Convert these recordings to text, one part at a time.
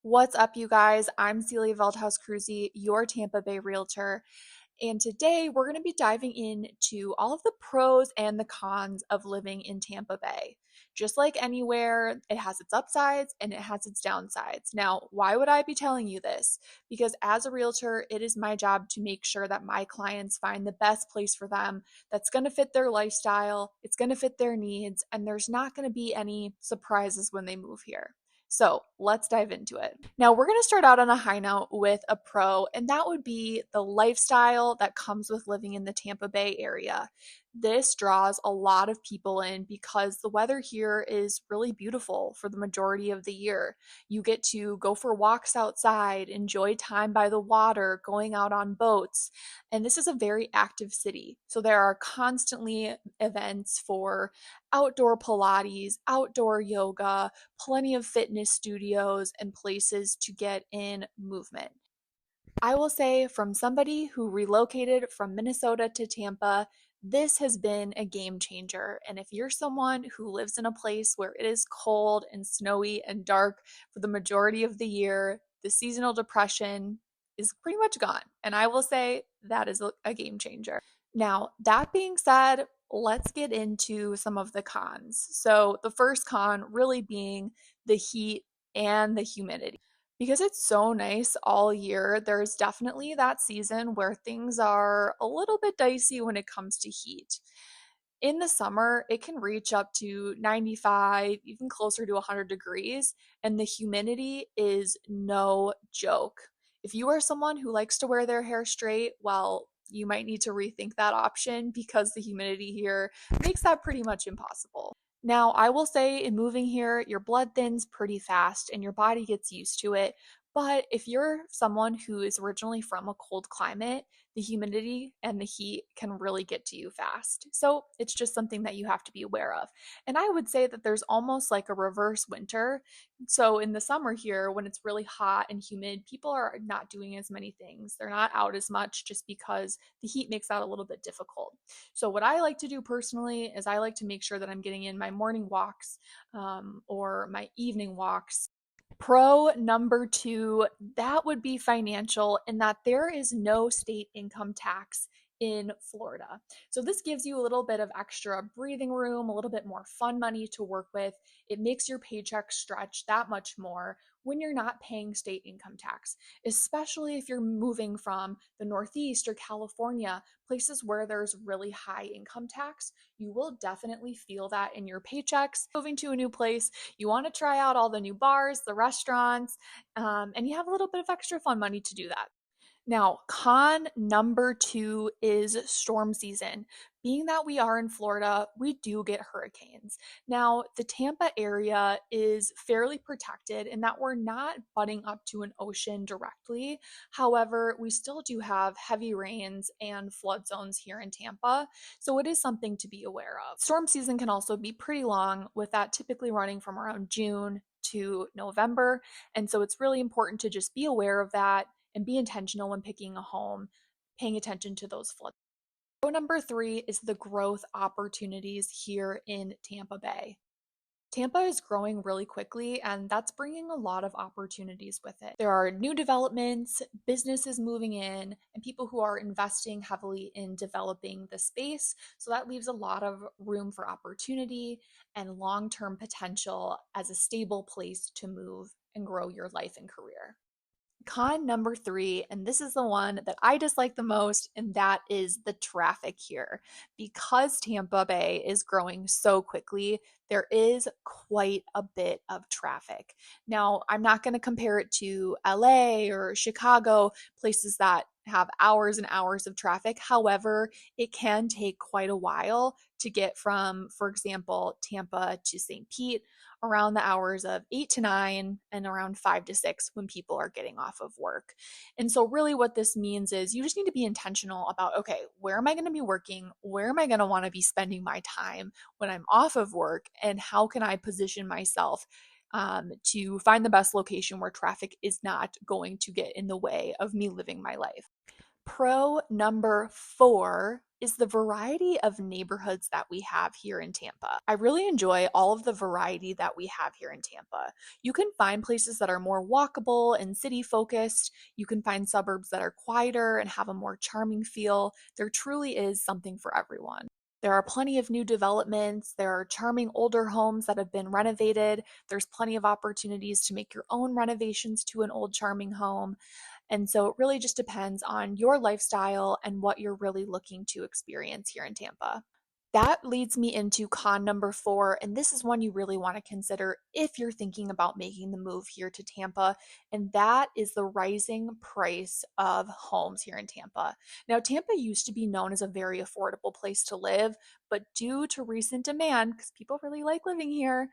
What's up, you guys? I'm Celia Veldhuis-Kroeze, your Tampa Bay realtor. And today we're going to be diving into all of the pros and the cons of living in Tampa Bay. Just like anywhere, it has its upsides and it has its downsides. Now, why would I be telling you this? Because as a realtor, it is my job to make sure that my clients find the best place for them that's going to fit their lifestyle, it's going to fit their needs, and there's not going to be any surprises when they move here. So let's dive into it. Now, we're going to start out on a high note with a pro, and that would be the lifestyle that comes with living in the Tampa Bay area. This draws a lot of people in because the weather here is really beautiful for the majority of the year. You get to go for walks outside, enjoy time by the water, going out on boats, and this is a very active city. So there are constantly events for outdoor Pilates, outdoor yoga, plenty of fitness studios, and places to get in movement. I will say, from somebody who relocated from Minnesota to Tampa, this has been a game changer. And if you're someone who lives in a place where it is cold and snowy and dark for the majority of the year, the seasonal depression is pretty much gone. And I will say that is a game changer. Now, that being said, let's get into some of the cons. So, the first con really being the heat and the humidity. Because it's so nice all year, there's definitely that season where things are a little bit dicey when it comes to heat. In the summer, it can reach up to 95, even closer to 100 degrees, and the humidity is no joke. If you are someone who likes to wear their hair straight, well, you might need to rethink that option because the humidity here makes that pretty much impossible. Now, I will say in moving here, your blood thins pretty fast and your body gets used to it. But if you're someone who is originally from a cold climate, the humidity and the heat can really get to you fast. So it's just something that you have to be aware of. And I would say that there's almost like a reverse winter. So in the summer here, when it's really hot and humid, people are not doing as many things. They're not out as much just because the heat makes that a little bit difficult. So, what I like to do personally is I like to make sure that I'm getting in my morning walks or my evening walks. Pro number two, that would be financial, in that there is no state income tax in Florida. So this gives you a little bit of extra breathing room, a little bit more fun money to work with. It makes your paycheck stretch that much more when you're not paying state income tax, especially if you're moving from the Northeast or California, places where there's really high income tax. You will definitely feel that in your paychecks. Moving to a new place, you want to try out all the new bars, the restaurants, and you have a little bit of extra fun money to do that. Now, con number two is storm season. Being that we are in Florida, we do get hurricanes. Now, the Tampa area is fairly protected in that we're not butting up to an ocean directly. However, we still do have heavy rains and flood zones here in Tampa, so it is something to be aware of. Storm season can also be pretty long, with that typically running from around June to November, and so it's really important to just be aware of that and be intentional when picking a home, paying attention to those floods. Pro number three is the growth opportunities here in Tampa Bay. Tampa is growing really quickly, and that's bringing a lot of opportunities with it. There are new developments, businesses moving in, and people who are investing heavily in developing the space. So that leaves a lot of room for opportunity and long term potential as a stable place to move and grow your life and career. Con number three, and this is the one that I dislike the most, and that is the traffic here. Because Tampa Bay is growing so quickly, there is quite a bit of traffic. Now, I'm not going to compare it to LA or Chicago, places that have hours and hours of traffic. However, it can take quite a while to get from, for example, Tampa to St. Pete, around the hours of 8 to 9 and around 5 to 6 when people are getting off of work. And so, really, what this means is you just need to be intentional about, okay, where am I going to be working? Where am I going to want to be spending my time when I'm off of work? And how can I position myself to find the best location where traffic is not going to get in the way of me living my life? Pro number four is the variety of neighborhoods that we have here in Tampa. I really enjoy all of the variety that we have here in Tampa. You can find places that are more walkable and city focused. You can find suburbs that are quieter and have a more charming feel. There truly is something for everyone. There are plenty of new developments. There are charming older homes that have been renovated. There's plenty of opportunities to make your own renovations to an old charming home. And so it really just depends on your lifestyle and what you're really looking to experience here in Tampa. That leads me into con number 4, and this is one you really want to consider if you're thinking about making the move here to Tampa, and that is the rising price of homes here in Tampa. Now, Tampa used to be known as a very affordable place to live, but due to recent demand, because people really like living here,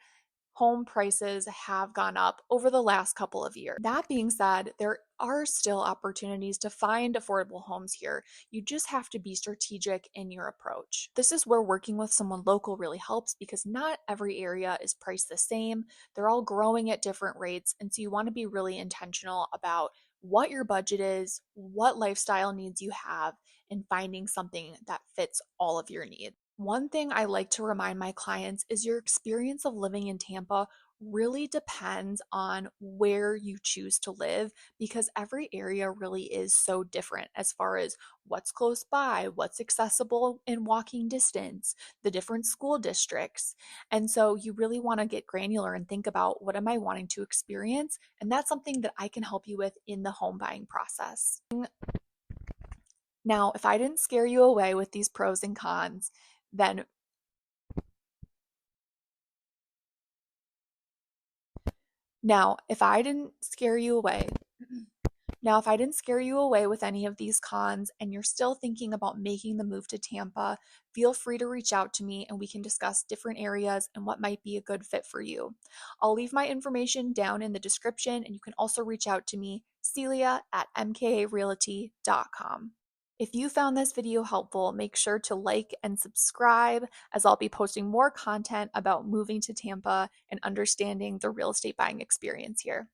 home prices have gone up over the last couple of years. That being said, there are still opportunities to find affordable homes here. You just have to be strategic in your approach. This is where working with someone local really helps because not every area is priced the same. They're all growing at different rates. And so you want to be really intentional about what your budget is, what lifestyle needs you have, and finding something that fits all of your needs. One thing I like to remind my clients is your experience of living in Tampa really depends on where you choose to live because every area really is so different as far as what's close by, what's accessible in walking distance, the different school districts. And so you really want to get granular and think about what am I wanting to experience? And that's something that I can help you with in the home buying process. Now, if I didn't scare you away with these pros and cons, then now if I didn't scare you away, now if I didn't scare you away with any of these cons and you're still thinking about making the move to Tampa, feel free to reach out to me and we can discuss different areas and what might be a good fit for you. I'll leave my information down in the description and you can also reach out to me, Celia at mkarealty.com. If you found this video helpful, make sure to like and subscribe as I'll be posting more content about moving to Tampa and understanding the real estate buying experience here.